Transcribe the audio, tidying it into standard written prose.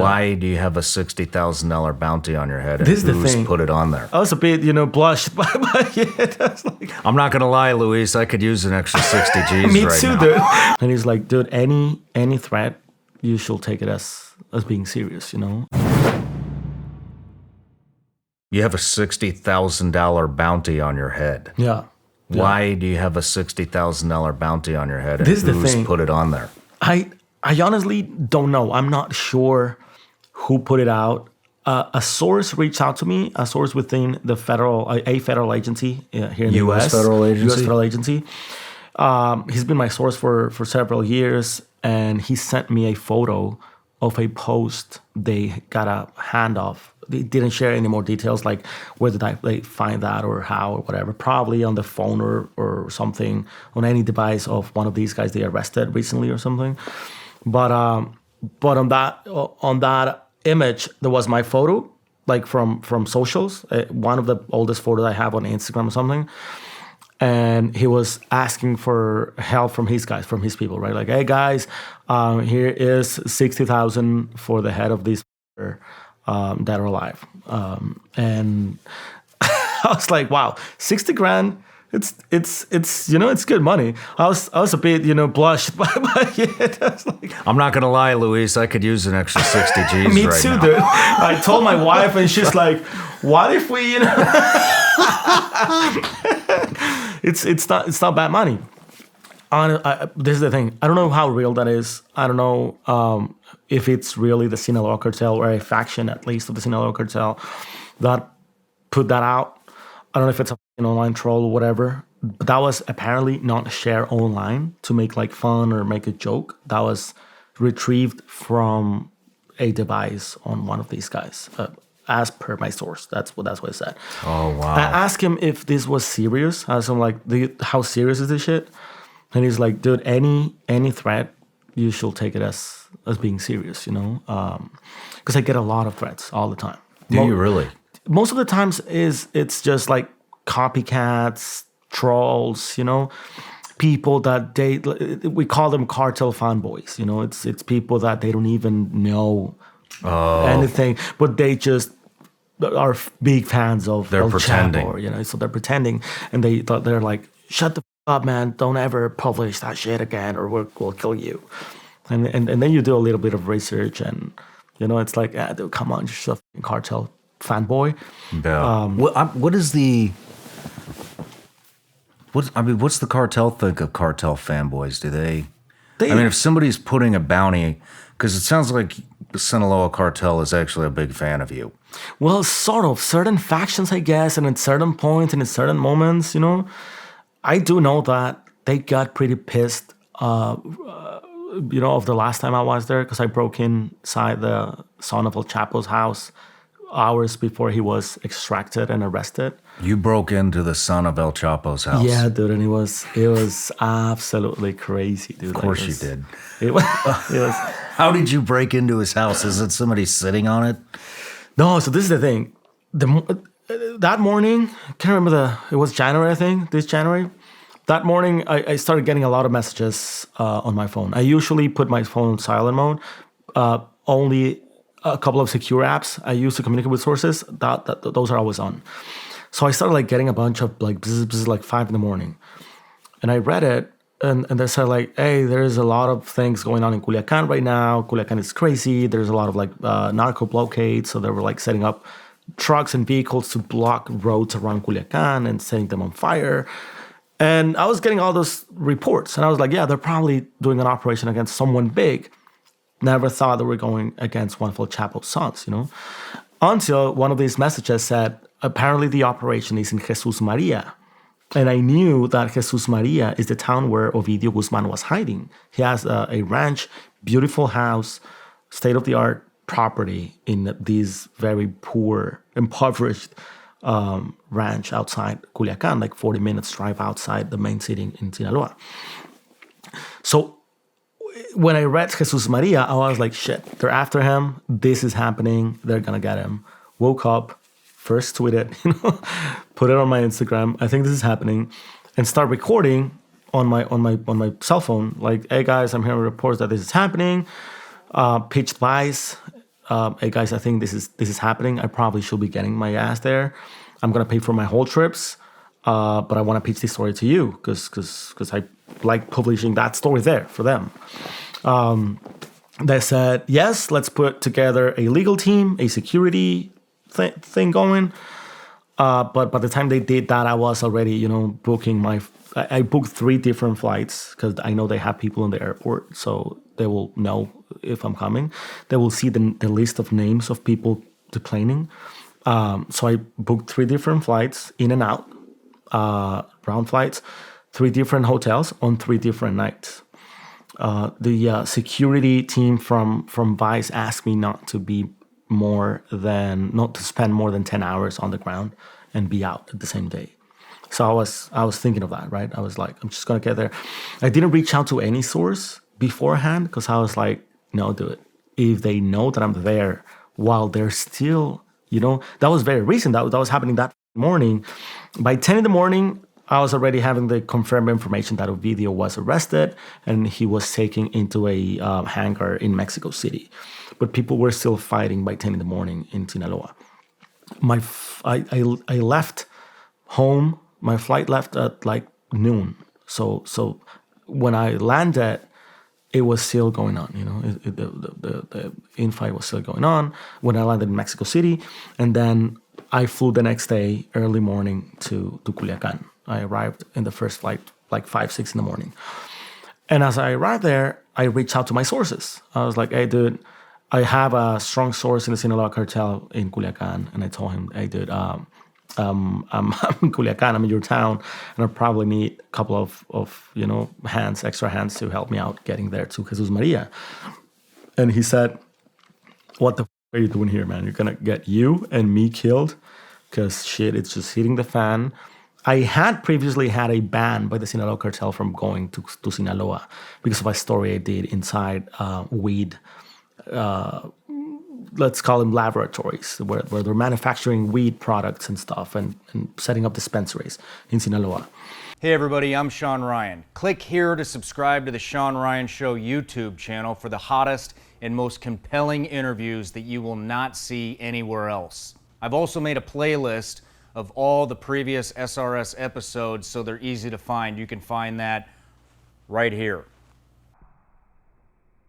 Why do you have a $60,000 bounty on your head? And This is the who's thing. put it on there? I was a bit, blushed by it. I was like, I'm not gonna lie, Luis. I could use an extra 60 G's me right too, now. dude. And he's like, dude, any threat, you should take it as being serious, You have a $60,000 bounty on your head. Yeah. Why do you have a $60,000 bounty on your head? And This is the who's thing. put it on there? I honestly don't know. I'm not sure who put it out. A source reached out to me, a source within the federal agency here in the US US. federal agency? US federal agency. He's been my source for several years, and he sent me a photo of a post they got a handoff. They didn't share any more details, like where did they find that or how or whatever. Probably on the phone or something, on any device of one of these guys they arrested recently or something. But on that image, there was my photo, like from socials, one of the oldest photos I have on Instagram or something. And he was asking for help from his guys, from his people, right? Like, hey guys, here is 60,000 for the head of this dead or alive. And I was like, wow, 60 grand. It's it's good money. I was a bit blushed by it. I was like, I'm not gonna lie, Luis. I could use an extra 60 G's me right too, now. dude. I told my wife, and she's like, what if we it's not bad money. This is the thing. I don't know how real that is. I don't know if it's really the Sinaloa cartel or a faction, at least, of the Sinaloa cartel that put that out. I don't know if it's an online troll or whatever. But that was apparently not shared online to make like fun or make a joke. That was retrieved from a device on one of these guys. As per my source, that's what it said. Oh wow! I asked him if this was serious. I asked him like, how serious is this shit? And he's like, dude, any threat, you should take it as being serious, because I get a lot of threats all the time. Do you really? Most of the times it's just like copycats, trolls, people that we call them cartel fanboys. It's people that they don't even know anything, but they just are big fans of They're El pretending. Chapo, so they're pretending, and they're like, shut the up, man, don't ever publish that shit again, or we'll kill you. And then you do a little bit of research, and it's like, dude, come on, you're just a fucking cartel fanboy. Yeah. What's the cartel think of cartel fanboys? Do they if somebody's putting a bounty, because it sounds like the Sinaloa cartel is actually a big fan of you. Well, sort of. Certain factions, I guess, and at certain points and in certain moments, I do know that they got pretty pissed, of the last time I was there, because I broke inside the son of El Chapo's house hours before he was extracted and arrested. You broke into the son of El Chapo's house. Yeah, dude, and it was absolutely crazy, dude. Of course you did. It was. How did you break into his house? Is it somebody sitting on it? No, so this is the thing. That morning, I can't remember it was January, I think, this January. That morning, I started getting a lot of messages on my phone. I usually put my phone in silent mode. Only a couple of secure apps I use to communicate with sources, those are always on. So I started getting a bunch of bzz, like 5 a.m. And I read it, and they said hey, there's a lot of things going on in Culiacan right now. Culiacan is crazy. There's a lot of narco blockades. So they were setting up trucks and vehicles to block roads around Culiacan and setting them on fire. And I was getting all those reports, and I was like, yeah, they're probably doing an operation against someone big. Never thought they were going against one of El Chapo's sons, Until one of these messages said, apparently the operation is in Jesus Maria. And I knew that Jesus Maria is the town where Ovidio Guzman was hiding. He has a ranch, beautiful house, state-of-the-art property in this very poor, impoverished ranch outside Culiacan, 40 minutes drive outside the main city in Sinaloa. So when I read Jesus Maria, I was like, shit, they're after him. This is happening. They're going to get him. Woke up, first tweeted, put it on my Instagram. I think this is happening. And start recording on my cell phone. Hey guys, I'm hearing reports that this is happening. Pitched lies. hey guys, I think this is happening. I probably should be getting my ass there. I'm gonna pay for my whole trips, but I want to pitch this story to you because I like publishing that story there for them. They said, yes, let's put together a legal team, a security thing going. But by the time they did that, I was already, booking I booked 3 different flights because I know they have people in the airport, so they will know if I'm coming. They will see the list of names of people deplaning. So I booked 3 different flights in and out, round flights, 3 different hotels on 3 different nights. The security team from Vice asked me not to spend more than 10 hours on the ground and be out the same day. So I was thinking of that, right? I was like, I'm just gonna get there. I didn't reach out to any source beforehand because I was like, no, do it. If they know that I'm there while they're still, that was very recent. That was happening that morning. By 10 in the morning, I was already having the confirmed information that Ovidio was arrested and he was taken into a hangar in Mexico City. But people were still fighting by 10 in the morning in Sinaloa. I left home. My flight left at like noon. So when I landed, it was still going on. The infight was still going on when I landed in Mexico City, and then I flew the next day early morning to Culiacan. I arrived in the first flight like 5-6 in the morning, and as I arrived there, I reached out to my sources. I was like, "Hey, dude, I have a strong source in the Sinaloa cartel in Culiacan," and I told him, "Hey, dude, I'm in Culiacan, I'm in your town, and I probably need a couple of extra hands to help me out getting there to Jesus Maria." And he said, "What the are you doing here, man? You're gonna get you and me killed because shit, it's just hitting the fan." I had previously had a ban by the Sinaloa cartel from going to Sinaloa because of a story I did inside weed. Let's call them laboratories, where they're manufacturing weed products and stuff and setting up dispensaries in Sinaloa. Hey everybody, I'm Shawn Ryan. Click here to subscribe to the Shawn Ryan Show YouTube channel for the hottest and most compelling interviews that you will not see anywhere else. I've also made a playlist of all the previous SRS episodes so they're easy to find. You can find that right here.